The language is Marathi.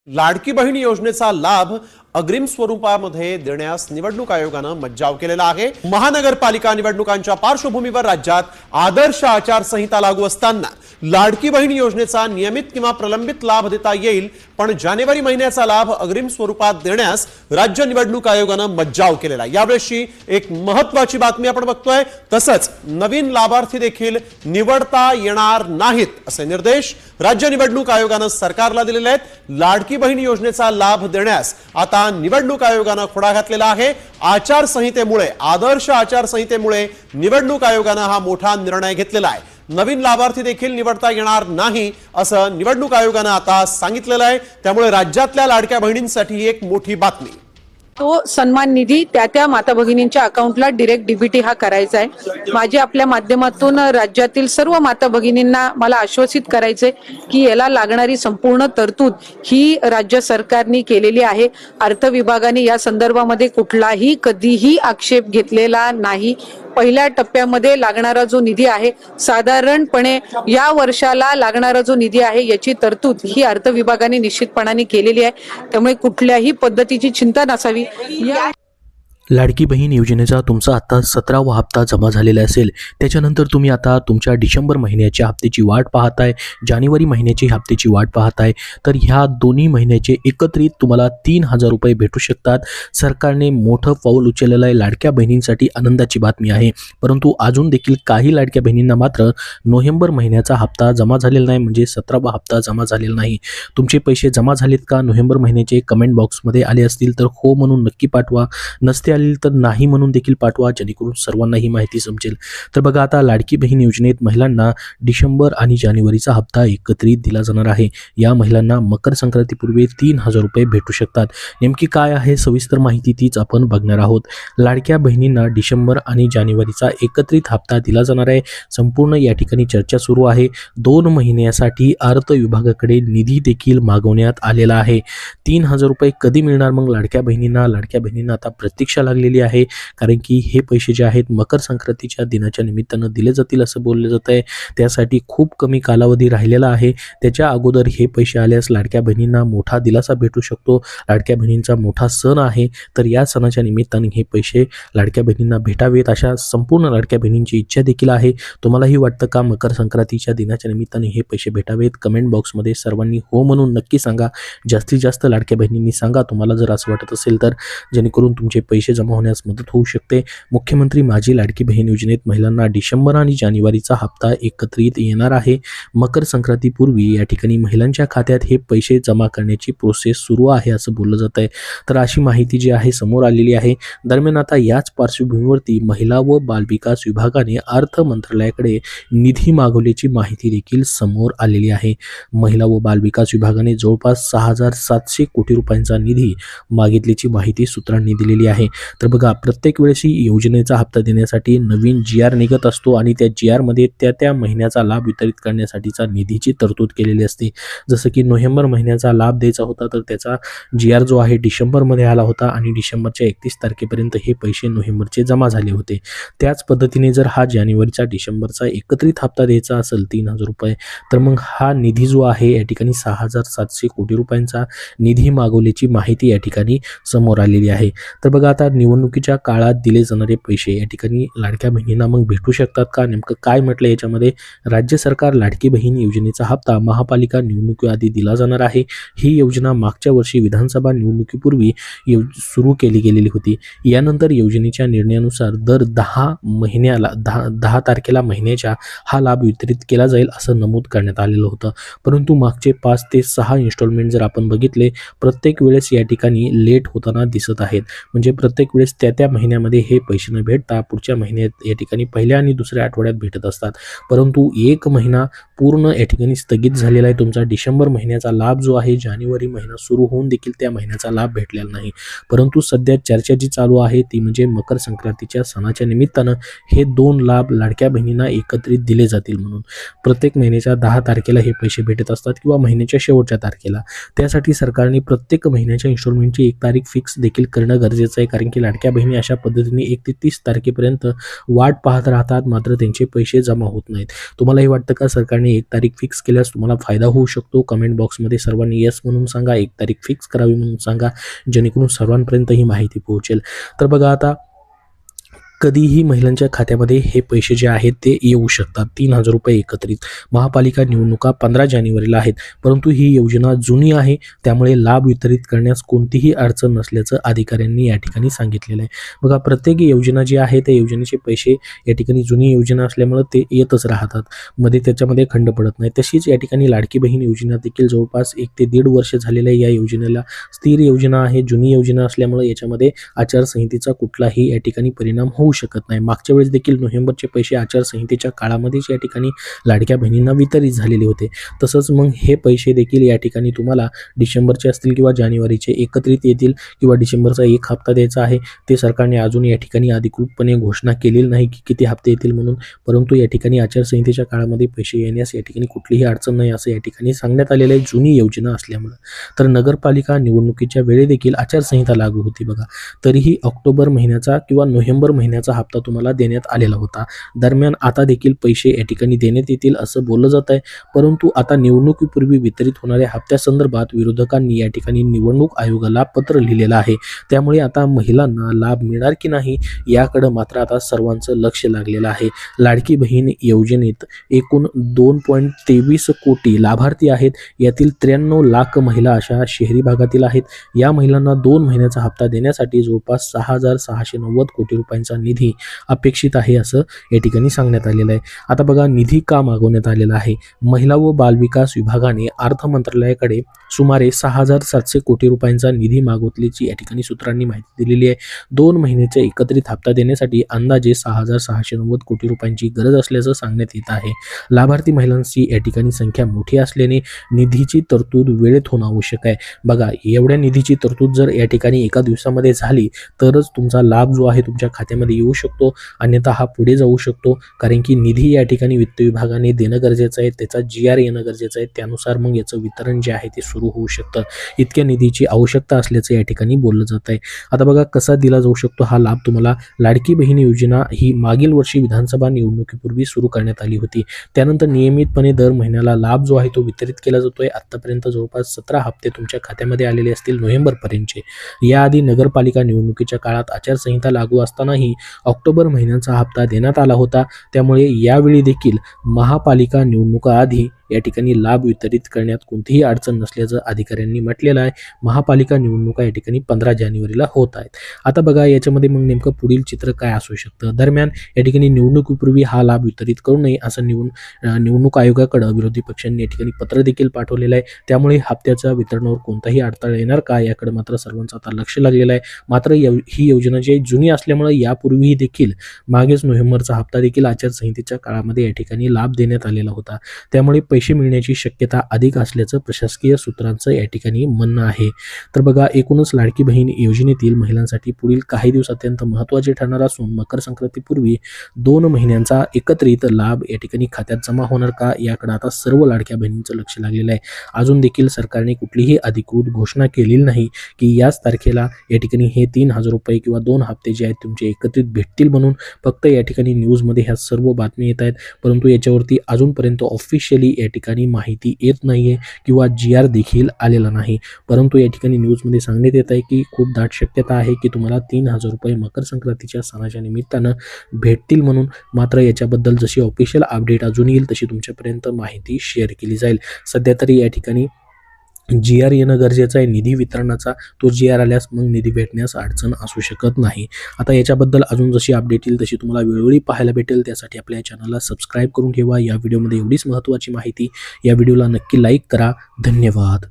लाडकी बहीण योजनेचा लाभ अग्रिम स्वरूपामध्ये देण्यास निवडणूक आयोगानं मज्जाव केलेला आहे। महानगरपालिका निवडणुकांच्या पार्श्वभूमीवर राज्यात आदर्श आचारसंहिता लागू असताना लाडकी बहीण योजनेचा नियमित किंवा प्रलंबित लाभ देता येईल, पण जानेवारी महिन्याचा लाभ अग्रिम स्वरूपात देण्यास राज्य निवडणूक आयोगानं मज्जाव केलेला। यावेळी एक महत्त्वाची बातमी आपण बघतोय। तसंच नवीन लाभार्थी देखील निवडता येणार नाहीत असे निर्देश राज्य निवडणूक आयोगानं सरकारला दिलेले आहेत। लाडकी बहीण योजनेचा लाभ देण्यास आता निवडणूक आयोगानं खोडा घातलेला आहे। आचारसंहितेमुळे, आदर्श आचारसंहितेमुळे निवडणूक आयोगानं हा मोठा निर्णय घेतलेला आहे। नवीन लाभार्थी देखील निवडता येणार नाही असं निवडणूक आयोगानं आता सांगितलेलं आहे। त्यामुळे राज्यातल्या लाडक्या बहिणींसाठी ही एक मोठी बातमी। तो सन्मान निधी त्या माता भगिनींच्या अकाउंटला डायरेक्ट डीबीटी हा करायचा आहे। माझे आपल्या माध्यमातून राज्यातील सर्व माता भगिनींना मला आश्वासित करायचे की याला लागणारी संपूर्ण तरतूद ही राज्य सरकारने केलेली आहे। अर्थ विभागाने या संदर्भामध्ये कुठलाही कधीही आक्षेप घेतलेला नाही। पहिल्या टप्प्यामध्ये लागणारा जो निधी आहे, साधारणपणे या वर्षाला लागणारा जो निधी आहे याची तरतूद ही अर्थ विभागाने निश्चितपणाने केलेली आहे। त्यामुळे कुठल्याही पद्धतीची चिंता नसावी। लाडकी बहीण योजनेचा तुमचा आता 17वा हप्ता जमा झालेला असेल, त्याच्यानंतर तुम्ही आता तुमच्या डिसेंबर महिन्याच्या हप्त्याची वाट पाहताय, जानेवारी महिन्याची हप्त्याची वाट पाहताय, तर ह्या दोन्ही महिन्याचे एकत्रित तुम्हाला 3000 रुपये भेटू शकतात। सरकारने मोठं पाऊल उचललेलं आहे। लाडक्या बहिणींसाठी आनंदाची बातमी आहे। परंतु अजून देखील काही लाडक्या बहिणींना मात्र नोव्हेंबर महिन्याचा हप्ता जमा झालेला नाही, म्हणजे 17वा हप्ता जमा झालेला नाही। तुमचे पैसे जमा झालेत का नोव्हेंबर महिन्याचे कमेंट बॉक्समध्ये आले असतील तर हो म्हणून नक्की पाठवा, नसते तर नाही म्हणून देखील पाठवा, जेणेकरून सर्वांना ही माहिती समजेल। तर बघा, आता लाडकी बहीण योजनेत महिलांना डिसेंबर आणि जानेवारीचा हप्ता एकत्रित दिला जाणार आहे। या महिलांना मकर संक्रांतीपूर्वी 3000 रुपये भेटू शकतात। नेमकी काय आहे सविस्तर माहिती तीच आपण बघणार आहोत। लाडक्या बहिणींना डिसेंबर आणि जानेवारीचा एकत्रित हप्ता दिला जाणार आहे। संपूर्ण या ठिकाणी चर्चा सुरू आहे। 2 महिन्यासाठी अर्थ विभागाकडे निधी देखील मागवण्यात आलेला आहे। 3000 रुपये कधी मिळणार मग लाडक्या बहिणींना? लाडक्या बहिणींना आता प्रतीक्षा लागलेली आहे, कारण की हे पैसे जे आहेत मकर संक्रांतीच्या दिनाच्या निमित्तानं दिले जातील असं बोलले जात आहे। त्यासाठी खूप कमी कालावधी राहिलेला आहे। त्याच्या अगोदर हे पैसे आल्यास लाडक्या बहिणींना मोठा दिलासा भेटू शकतो। लाडक्या बहिणींचा मोठा सण आहे, तर या सणाच्या निमित्ताने हे पैसे लाडक्या बहिणींना भेटावेत अशा संपूर्ण लाडक्या बहिणींची इच्छा देखील आहे। तुम्हालाही वाटतं का मकर संक्रांतीच्या दिनाच्या निमित्ताने हे पैसे भेटावेत? कमेंट बॉक्समध्ये सर्वांनी हो म्हणून नक्की सांगा। जास्तीत जास्त लाडक्या बहिणींनी सांगा तुम्हाला जर असं वाटत असेल तर, जेणेकरून तुमचे पैसे जमा होण्यास मदत होऊ शकते। मुख्यमंत्री माझी लाडकी बहीण योजनेत महिलांना डिसेंबर आणि जानेवारीचा हप्ता एकत्रित येणार आहे। मकर संक्रांतीपूर्वी या ठिकाणी महिलांच्या खात्यात हे पैसे जमा करण्याची प्रोसेस सुरू आहे असं बोललं जात आहे। तर अशी माहिती जी आहे समोर आलेली आहे। दरम्यान आता याच पार्श्वभूमीवरती महिला व बालविकास विभागाने अर्थ मंत्रालयाकडे निधी मागवल्याची माहिती देखील समोर आलेली आहे। महिला व बालविकास विभागाने जवळपास 6700 कोटी रुपयांचा निधी मागितल्याची माहिती सूत्रांनी दिलेली आहे। तर बघा, प्रत्येक वेळेस योजनेचा हप्ता देण्यासाठी नवीन GR निघत असतो आणि त्या GR मध्ये त्या महिन्याचा लाभ वितरित करण्यासाठीचा निधीची तरतूद केलेली असते। जसं की नोव्हेंबर महिन्याचा लाभ द्यायचा होता तर त्याचा GR जो आहे डिसेंबरमध्ये आला होता आणि डिसेंबरच्या 31 तारखेपर्यंत हे पैसे नोव्हेंबरचे जमा झाले होते। त्याच पद्धतीने जर हा जानेवारीचा डिसेंबरचा एकत्रित हप्ता द्यायचा असेल 3000 रुपये, तर मग हा निधी जो आहे या ठिकाणी 6700 कोटी रुपयांचा निधी मागवल्याची माहिती या ठिकाणी समोर आलेली आहे। तर बघा, आता निवडणुकीच्या काळात दिले जाणारे पैसे या ठिकाणी लाडक्या बहिणींना मग भेटू शकतात का? नेमकं काय म्हटलं याच्यामध्ये? राज्य सरकार लाडकी बहीण योजनेचा हप्ता महापालिका निवडणुकीआधी दिला जाणार आहे। ही योजना मागच्या वर्षी विधानसभा निवडणुकीपूर्वी सुरू केली गेलेली होती। यानंतर योजनेच्या निर्णयानुसार दर 10 तारखेला महिन्याच्या हा लाभ वितरित केला जाईल असं नमूद करण्यात आलेलं होतं। परंतु मागचे 5 ते 6 इन्स्टॉलमेंट जर आपण बघितले, प्रत्येक वेळेस या ठिकाणी लेट होताना दिसत आहेत। म्हणजे प्रत्येक वेळेस त्या महिन्यामध्ये हे पैसे न भेटता पुढच्या महिन्यात या ठिकाणी पहिल्या आणि दुसऱ्या आठवड्यात भेटत असतात। परंतु एक महिना पूर्ण या ठिकाणी स्थगित झालेला आहे। तुमचा डिसेंबर महिन्याचा लाभ जो आहे जानेवारी महिना सुरू होऊन देखील त्या महिन्याचा लाभ भेटलेला नाही। परंतु सध्या चर्चा जी चालू आहे ती म्हणजे मकर संक्रांतीच्या सणाच्या निमित्तानं हे 2 लाभ लाडक्या बहिणींना एकत्रित दिले जातील म्हणून। प्रत्येक महिन्याच्या 10 तारखेला हे पैसे भेटत असतात किंवा महिन्याच्या शेवटच्या तारखेला। त्यासाठी सरकारने प्रत्येक महिन्याच्या इन्स्टॉलमेंटची एक तारीख फिक्स देखील करणं गरजेचं आहे, कारण की लाडक्या बहिणी अशा पद्धतीने 1 ते 30 तारखेपर्यंत वाट पाहत राहतात, मात्र त्यांचे पैसे जमा होत नाहीत. तुम्हालाही वाटतं का सरकारने 1 तारीख फिक्स केल्यास तुम्हाला फायदा होऊ शकतो? कमेंट बॉक्समध्ये सर्वांनी येस म्हणून सांगा, 1 तारीख फिक्स करावी म्हणून सांगा, जेणेकरून सर्वांपर्यंत ही माहिती पोहोचेल. तर बघा, आता कधीही महिलांच्या खात्यामध्ये हे पैसे जे आहेत ते येऊ शकतात. 3,000 रुपये एकत्रित. महापालिका निवडणुका 15 जानेवारीला आहेत, परंतु ही योजना जुनी आहे, त्यामुळे लाभ वितरित करण्यास कोणतीही अडचण नसल्याचं अधिकाऱ्यांनी या ठिकाणी सांगितलेलं आहे. बघा, प्रत्येक योजना जी आहे त्या योजनेचे पैसे या ठिकाणी जुनी योजना असल्यामुळे ते येतच राहतात, त्याच्यामध्ये खंड पडत नाही. तशीच या ठिकाणी लाडकी बहीण योजना देखील जवळपास 1 ते 1.5 वर्ष झालेल्या या योजनेला स्थिर योजना आहे. जुनी योजना असल्यामुळे याच्यामध्ये आचारसंहितेचा कुठलाही या ठिकाणी परिणाम होऊ शकत नाही. मागच्या वेळेस देखील नोव्हेंबरचे पैसे आचारसंहितेच्या काळामध्येच या ठिकाणी लाडक्या बहिणींना वितरित झालेले होते. तसंच मग हे पैसे देखील या ठिकाणी तुम्हाला डिसेंबरचे असतील किंवा जानेवारीचे एकत्रित येतील, किंवा डिसेंबरचा 1 हप्ता द्यायचा आहे. ते सरकारने अजून या ठिकाणी अधिकृतपणे घोषणा केलेली नाही की किती हप्ते येतील म्हणून, परंतु या ठिकाणी आचारसंहितेच्या काळामध्ये पैसे येण्यास या ठिकाणी कुठलीही अडचण नाही असं या ठिकाणी सांगण्यात आलेलं आहे, जुनी योजना असल्यामुळे. तर नगरपालिका निवडणुकीच्या वेळी देखील आचारसंहिता लागू होती बघा, तरीही ऑक्टोबर महिन्याचा किंवा नोव्हेंबर महिन्याचा हप्ता तुम्हाला देण्यात आलेला होता. दरम्यान आता देखील पैसे या ठिकाणी देण्यात येतील असं बोललं जात आहे, परंतु आता निवडणुकीपूर्वी वितरित होणाऱ्या हप्त्यासंदर्भात विरोधकांनी या ठिकाणी निवडणूक आयोगाला पत्र लिहिलेलं आहे. त्यामुळे आता महिलांना लाभ मिळणार की नाही याकडे मात्र आता सर्वांचं लक्ष लागलेलं आहे. लाडकी बहीण योजनेत एकूण 2.23 कोटी लाभार्थी आहेत. यातील 93 लाख महिला अशा शहरी भागातील आहेत. या महिलांना 2 महिन्याचा हप्ता देण्यासाठी जवळपास 6,690 कोटी रुपयांचा निधी अपेक्षित आहे असं या ठिकाणी सांगण्यात आलेलं आहे. आता बघा, निधी का मागवण्यात आलेला आहे? महिला व बालविकास विभागाने अर्थ मंत्रालयाकडे सुमारे 6,700 कोटी रुपयांचा निधी मागितल्याची या ठिकाणी सूत्रांनी माहिती दिलेली आहे. 2 महिन्याचा एकत्रित हप्ता देण्यासाठी अंदाजे 6,690 कोटी रुपयांची गरज असल्याचं सांगण्यात येत आहे. लाभार्थी महिलांची या ठिकाणी संख्या मोठी असल्याने निधीची तरतूद वेळेत होणं आवश्यक आहे. बघा, एवढ्या निधीची तरतूद जर या ठिकाणी एका दिवसामध्ये झाली तरच तुमचा लाभ जो आहे तुमच्या खात्यामध्ये येऊ शकतो, अन्यथा हा पुढे जाऊ शकतो. कारण की निधी या ठिकाणी वित्त विभागाने देणं गरजेचं आहे, त्याचा GR येणं गरजेचं आहे, त्यानुसार मग याचं वितरण जे आहे ते सुरू होऊ शकतं. इतक्या निधीची आवश्यकता असल्याचं या ठिकाणी बोललं जात आहे. आता बघा, कसा दिला जाऊ शकतो हा लाभ तुम्हाला? लाडकी बहीण योजना ही मागील वर्षी विधानसभा निवडणुकीपूर्वी सुरू करण्यात आली होती. त्यानंतर नियमितपणे दर महिन्याला लाभ जो आहे तो वितरित केला जातोय. आतापर्यंत जवळपास 17 हप्ते तुमच्या खात्यामध्ये आलेले असतील नोव्हेंबरपर्यंतचे. याआधी नगरपालिका निवडणुकीच्या काळात आचारसंहिता लागू असतानाही ऑक्टोबर महिन्याचा हप्ता देण्यात आला होता. त्यामुळे यावेळी देखील महापालिका निवडणुका आधी या ठिकाणी लाभ वितरित करण्यात कोणतीही अडचण नसल्याचं अधिकाऱ्यांनी म्हटलेलं आहे. महापालिका निवडणुका या ठिकाणी 15 जानेवारीला होत आहेत. आता बघा, याच्यामध्ये मग नेमकं पुढील चित्र काय असू शकतं? दरम्यान या ठिकाणी निवडणुकीपूर्वी हा लाभ वितरित करू नये असं निवडणूक आयोगाकडे विरोधी पक्षांनी या ठिकाणी पत्र देखील पाठवलेलं आहे. त्यामुळे हप्त्याच्या वितरणावर कोणताही अडथळा येणार का याकडे मात्र सर्वांचं आता लक्ष लागलेलं आहे. मात्र ही योजना जी आहे जुनी असल्यामुळे यापूर्वी देखील मागेच नोव्हेंबरचा हप्ता देखील आचारसंहितेच्या काळामध्ये या ठिकाणी लाभ देण्यात आलेला होता. त्यामुळे पैसे मिळण्याची शक्यता अधिक असल्याचं प्रशासकीय सूत्रांचं या ठिकाणी म्हणणं आहे. तर बघा, एकूणच लाडकी बहीण योजनेतील महिलांसाठी पुढील काही दिवस अत्यंत महत्त्वाचे ठरणार असून मकर संक्रांतीपूर्वी 2 महिन्यांचा एकत्रित लाभ या ठिकाणी खात्यात जमा होणार का याकडे आता सर्व लाडक्या बहिणींचं लक्ष लागलेलं आहे. अजून देखील सरकारने कुठलीही अधिकृत घोषणा केलेली नाही की याच तारखेला या ठिकाणी हे 3,000 रुपये किंवा 2 हप्ते जे आहेत तुमचे एकत्रित भेटतील म्हणून. फक्त या ठिकाणी न्यूजमध्ये ह्या सर्व बातमी येत आहेत, परंतु याच्यावरती अजूनपर्यंत ऑफिशियली या ठिकाणी माहिती येत नाहीये किंवा GR देखील आलेला नाही. परंतु या ठिकाणी न्यूजमध्ये सांगण्यात येत आहे की खूप दाट शक्यता आहे की तुम्हाला 3,000 रुपये मकर संक्रांतीच्या सणाच्या निमित्तानं भेटतील म्हणून. मात्र याच्याबद्दल जशी ऑफिशियल अपडेट अजून येईल तशी तुमच्यापर्यंत माहिती शेअर केली जाईल. सध्या तरी या ठिकाणी GR येणं गरजेचं आहे निधी वितरणाचा. तो GR आल्यास मग निधी भेटण्यास अडचण असू शकत नाही. आता याच्याबद्दल अजून जशी अपडेट येईल तशी तुम्हाला वेळोवेळी पाहायला भेटेल. त्यासाठी आपल्या चॅनलला सबस्क्राईब करून ठेवा. या व्हिडिओमध्ये एवढीच महत्त्वाची माहिती. या व्हिडिओला नक्की लाईक करा. धन्यवाद.